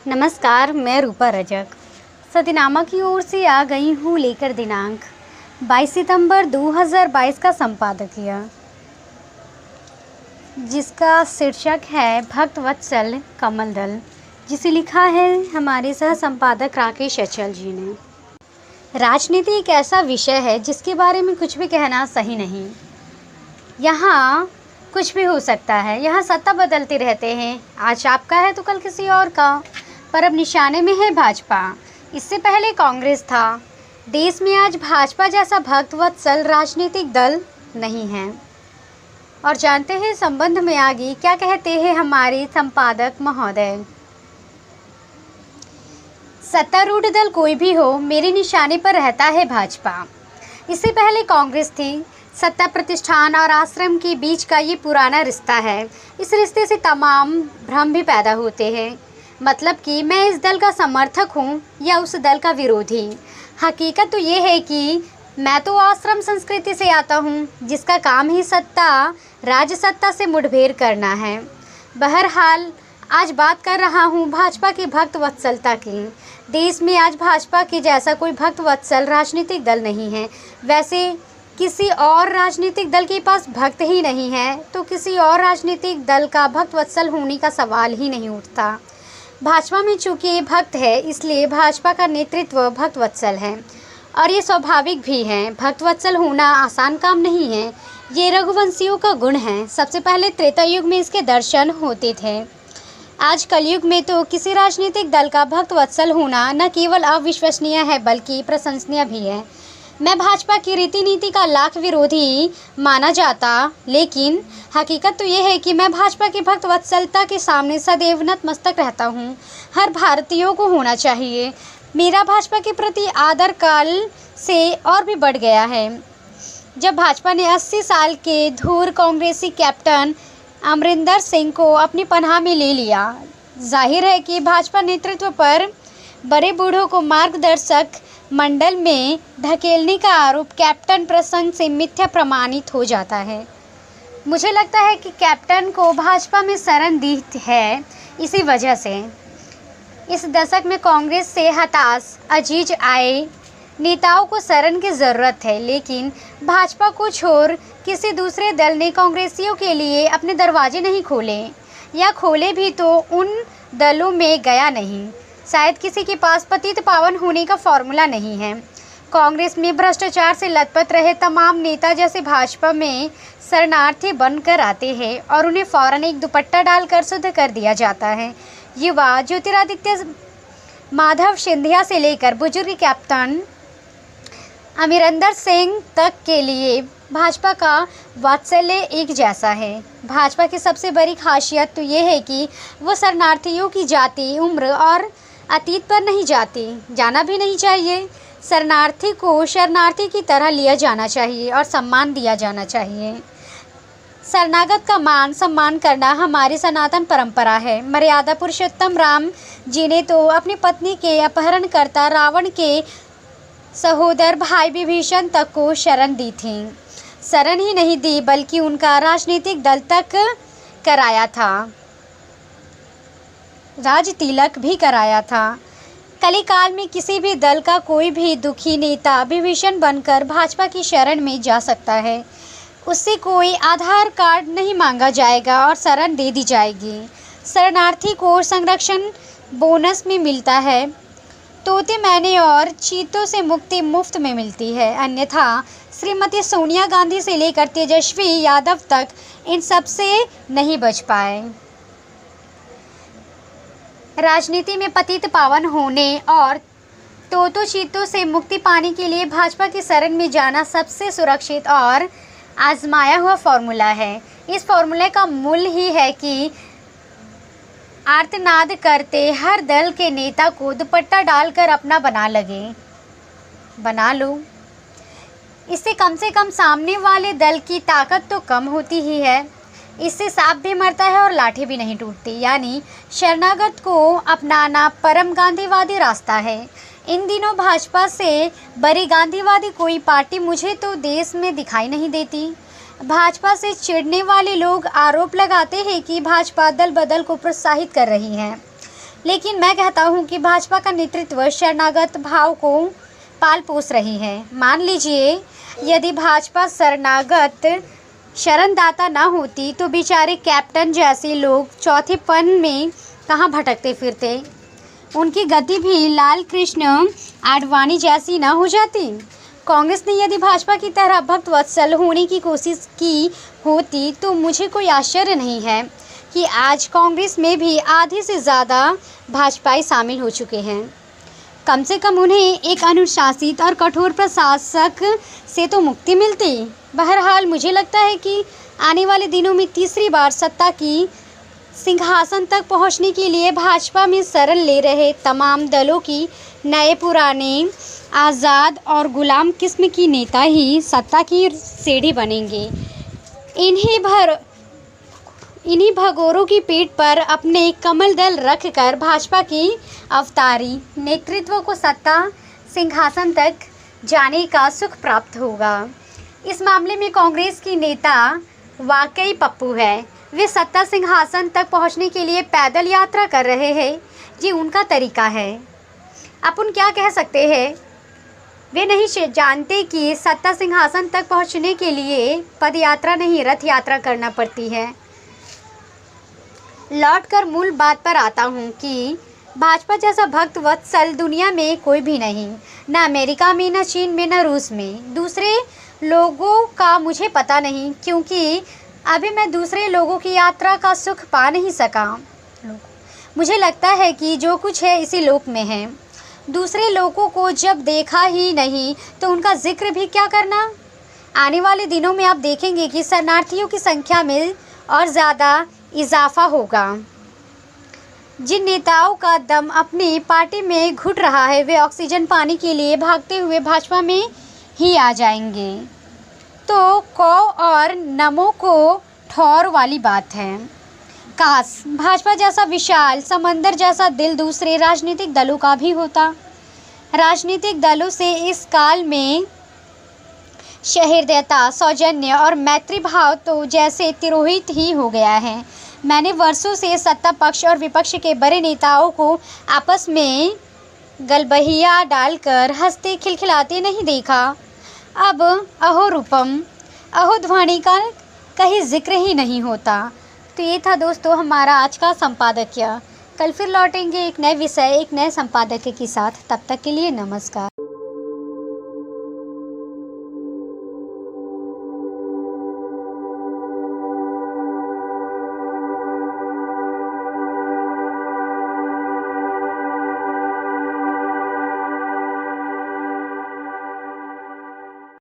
नमस्कार, मैं रूपा रजक सतीनामा की ओर से आ गई हूँ लेकर दिनांक 22 सितंबर 2022 का संपादकीय, जिसका शीर्षक है भक्त वत्सल कमल दल, जिसे लिखा है हमारे सह संपादक राकेश अचल जी ने। राजनीति एक ऐसा विषय है जिसके बारे में कुछ भी कहना सही नहीं। यहाँ कुछ भी हो सकता है। यहाँ सत्ता बदलते रहते हैं, आज आपका है तो कल किसी और का, पर अब निशाने में है भाजपा। इससे पहले कांग्रेस था। देश में आज भाजपा जैसा भक्त वत्सल राजनीतिक दल नहीं है। और जानते हैं संबंध में आगे क्या कहते हैं हमारे संपादक महोदय। सत्तारूढ़ दल कोई भी हो, मेरे निशाने पर रहता है भाजपा। इससे पहले कांग्रेस थी। सत्ता, प्रतिष्ठान और आश्रम के बीच का ये पुराना रिश्ता है। इस रिश्ते से तमाम भ्रम भी पैदा होते हैं, मतलब कि मैं इस दल का समर्थक हूँ या उस दल का विरोधी। हकीकत तो ये है कि मैं तो आश्रम संस्कृति से आता हूँ, जिसका काम ही सत्ता, राज्य सत्ता से मुठभेड़ करना है। बहरहाल आज बात कर रहा हूँ भाजपा की भक्त वत्सलता की। देश में आज भाजपा के जैसा कोई भक्त वत्सल राजनीतिक दल नहीं है। वैसे किसी और राजनीतिक दल के पास भक्त ही नहीं है तो किसी और राजनीतिक दल का भक्त वत्सल होने का सवाल ही नहीं उठता। भाजपा में चूंकि ये भक्त है, इसलिए भाजपा का नेतृत्व भक्त वत्सल है, और ये स्वाभाविक भी है। भक्त वत्सल होना आसान काम नहीं है। ये रघुवंशियों का गुण है। सबसे पहले त्रेता युग में इसके दर्शन होते थे। आज कलयुग में तो किसी राजनीतिक दल का भक्त वत्सल होना न केवल अविश्वसनीय है बल्कि प्रशंसनीय भी है। मैं भाजपा की रीति नीति का लाख विरोधी माना जाता, लेकिन हकीकत तो ये है कि मैं भाजपा की भक्त वत्सलता के सामने सदैव नतमस्तक रहता हूँ। हर भारतीयों को होना चाहिए। मेरा भाजपा के प्रति आदर काल से और भी बढ़ गया है। जब भाजपा ने 80 साल के धूर कांग्रेसी कैप्टन अमरिंदर सिंह को अपनी पनाह में ले लिया, जाहिर है कि भाजपा नेतृत्व पर बड़े बूढ़ों को मार्गदर्शक मंडल में ढकेलने का आरोप कैप्टन प्रसंग से मिथ्या प्रमाणित हो जाता है। मुझे लगता है कि कैप्टन को भाजपा में शरण दी है इसी वजह से। इस दशक में कांग्रेस से हताश अजीज आए नेताओं को शरण की ज़रूरत है, लेकिन भाजपा को छोड़ किसी दूसरे दल ने कांग्रेसियों के लिए अपने दरवाजे नहीं खोले, या खोले भी तो उन दलों में गया नहीं। शायद किसी के पास पतित पावन होने का फॉर्मूला नहीं है। कांग्रेस में भ्रष्टाचार से लथपथ रहे तमाम नेता जैसे भाजपा में शरणार्थी बनकर आते हैं और उन्हें फौरन एक दुपट्टा डालकर शुद्ध कर दिया जाता है। युवा ज्योतिरादित्य माधव सिंधिया से लेकर बुजुर्ग कैप्टन अमरिंदर सिंह तक के लिए भाजपा का वात्सल्य एक जैसा है। भाजपा की सबसे बड़ी खासियत तो ये है कि वो शरणार्थियों की जाति, उम्र और अतीत पर नहीं जाती, जाना भी नहीं चाहिए। शरणार्थी को शरणार्थी की तरह लिया जाना चाहिए और सम्मान दिया जाना चाहिए। शरणागत का मान सम्मान करना हमारी सनातन परंपरा है। मर्यादा पुरुषोत्तम राम जी ने तो अपनी पत्नी के अपहरणकर्ता रावण के सहोदर भाई विभीषण तक को शरण दी थी। शरण ही नहीं दी बल्कि उनका राजनीतिक दल तक कराया था, राज तिलक भी कराया था। कलिकाल में किसी भी दल का कोई भी दुखी नेता विभीषण बनकर भाजपा की शरण में जा सकता है। उससे कोई आधार कार्ड नहीं मांगा जाएगा और शरण दे दी जाएगी। शरणार्थी को संरक्षण बोनस में मिलता है। तोते मैने और चीतों से मुक्ति मुफ्त में मिलती है। अन्यथा श्रीमती सोनिया गांधी से लेकर तेजस्वी यादव तक इन सब से नहीं बच पाए। राजनीति में पतित पावन होने और तोतों चीतों से मुक्ति पाने के लिए भाजपा की शरण में जाना सबसे सुरक्षित और आजमाया हुआ फॉर्मूला है। इस फॉर्मूले का मूल ही है कि आर्तनाद करते हर दल के नेता को दुपट्टा डालकर अपना बना लो। इससे कम से कम सामने वाले दल की ताकत तो कम होती ही है। इससे सांप भी मरता है और लाठी भी नहीं टूटती। यानी शरणागत को अपनाना परम गांधीवादी रास्ता है। इन दिनों भाजपा से बड़ी गांधीवादी कोई पार्टी मुझे तो देश में दिखाई नहीं देती। भाजपा से चिढ़ने वाले लोग आरोप लगाते हैं कि भाजपा दल बदल को प्रोत्साहित कर रही है, लेकिन मैं कहता हूं कि भाजपा का नेतृत्व शरणागत भाव को पाल पोस रही है। मान लीजिए यदि भाजपा शरणागत शरणदाता ना होती तो बेचारे कैप्टन जैसे लोग चौथेपन में कहाँ भटकते फिरते। उनकी गति भी लाल कृष्ण आडवाणी जैसी ना हो जाती। कांग्रेस ने यदि भाजपा की तरह भक्त वत्सल होने की कोशिश की होती तो मुझे कोई आश्चर्य नहीं है कि आज कांग्रेस में भी आधे से ज़्यादा भाजपाई शामिल हो चुके हैं। कम से कम उन्हें एक अनुशासित और कठोर प्रशासक से तो मुक्ति मिलती। बहरहाल मुझे लगता है कि आने वाले दिनों में तीसरी बार सत्ता की सिंहासन तक पहुंचने के लिए भाजपा में शरण ले रहे तमाम दलों की नए पुराने, आज़ाद और गुलाम किस्म की नेता ही सत्ता की सीढ़ी बनेंगे। इन्हीं भगोरों की पीठ पर अपने कमल दल रखकर भाजपा की अवतारी नेतृत्व को सत्ता सिंहासन तक जाने का सुख प्राप्त होगा। इस मामले में कांग्रेस की नेता वाकई पप्पू है। वे सत्ता सिंहासन तक पहुंचने के लिए पैदल यात्रा कर रहे हैं। ये उनका तरीका है। अपन क्या कह सकते हैं? वे नहीं जानते कि सत्ता सिंहासन तक पहुंचने के लिए पद यात्रा नहीं, रथ यात्रा करना पड़ती है। लौटकर मूल बात पर आता हूं कि भाजपा जैसा भक्त वत्सल दुनिया में कोई भी नहीं, ना अमेरिका में, ना चीन में, ना रूस में। दूसरे लोगों का मुझे पता नहीं, क्योंकि अभी मैं दूसरे लोगों की यात्रा का सुख पा नहीं सका। मुझे लगता है कि जो कुछ है इसी लोक में है। दूसरे लोगों को जब देखा ही नहीं तो उनका जिक्र भी क्या करना। आने वाले दिनों में आप देखेंगे कि शरणार्थियों की संख्या में और ज़्यादा इजाफा होगा। जिन नेताओं का दम अपनी पार्टी में घुट रहा है वे ऑक्सीजन पाने के लिए भागते हुए भाजपा में ही आ जाएंगे। तो कौ और नमो को ठौर वाली बात है। काश भाजपा जैसा विशाल समंदर जैसा दिल दूसरे राजनीतिक दलों का भी होता। राजनीतिक दलों से इस काल में सहृदयता, सौजन्य और मैत्री भाव तो जैसे तिरोहित ही हो गया है। मैंने वर्षों से सत्ता पक्ष और विपक्ष के बड़े नेताओं को आपस में गलबहिया डालकर हंसते खिलखिलाते नहीं देखा। अब अहो रूपम अहो ध्वनि का कहीं जिक्र ही नहीं होता। तो ये था दोस्तों हमारा आज का संपादकीय। कल फिर लौटेंगे एक नए विषय, एक नए संपादकीय के साथ। तब तक के लिए नमस्कार।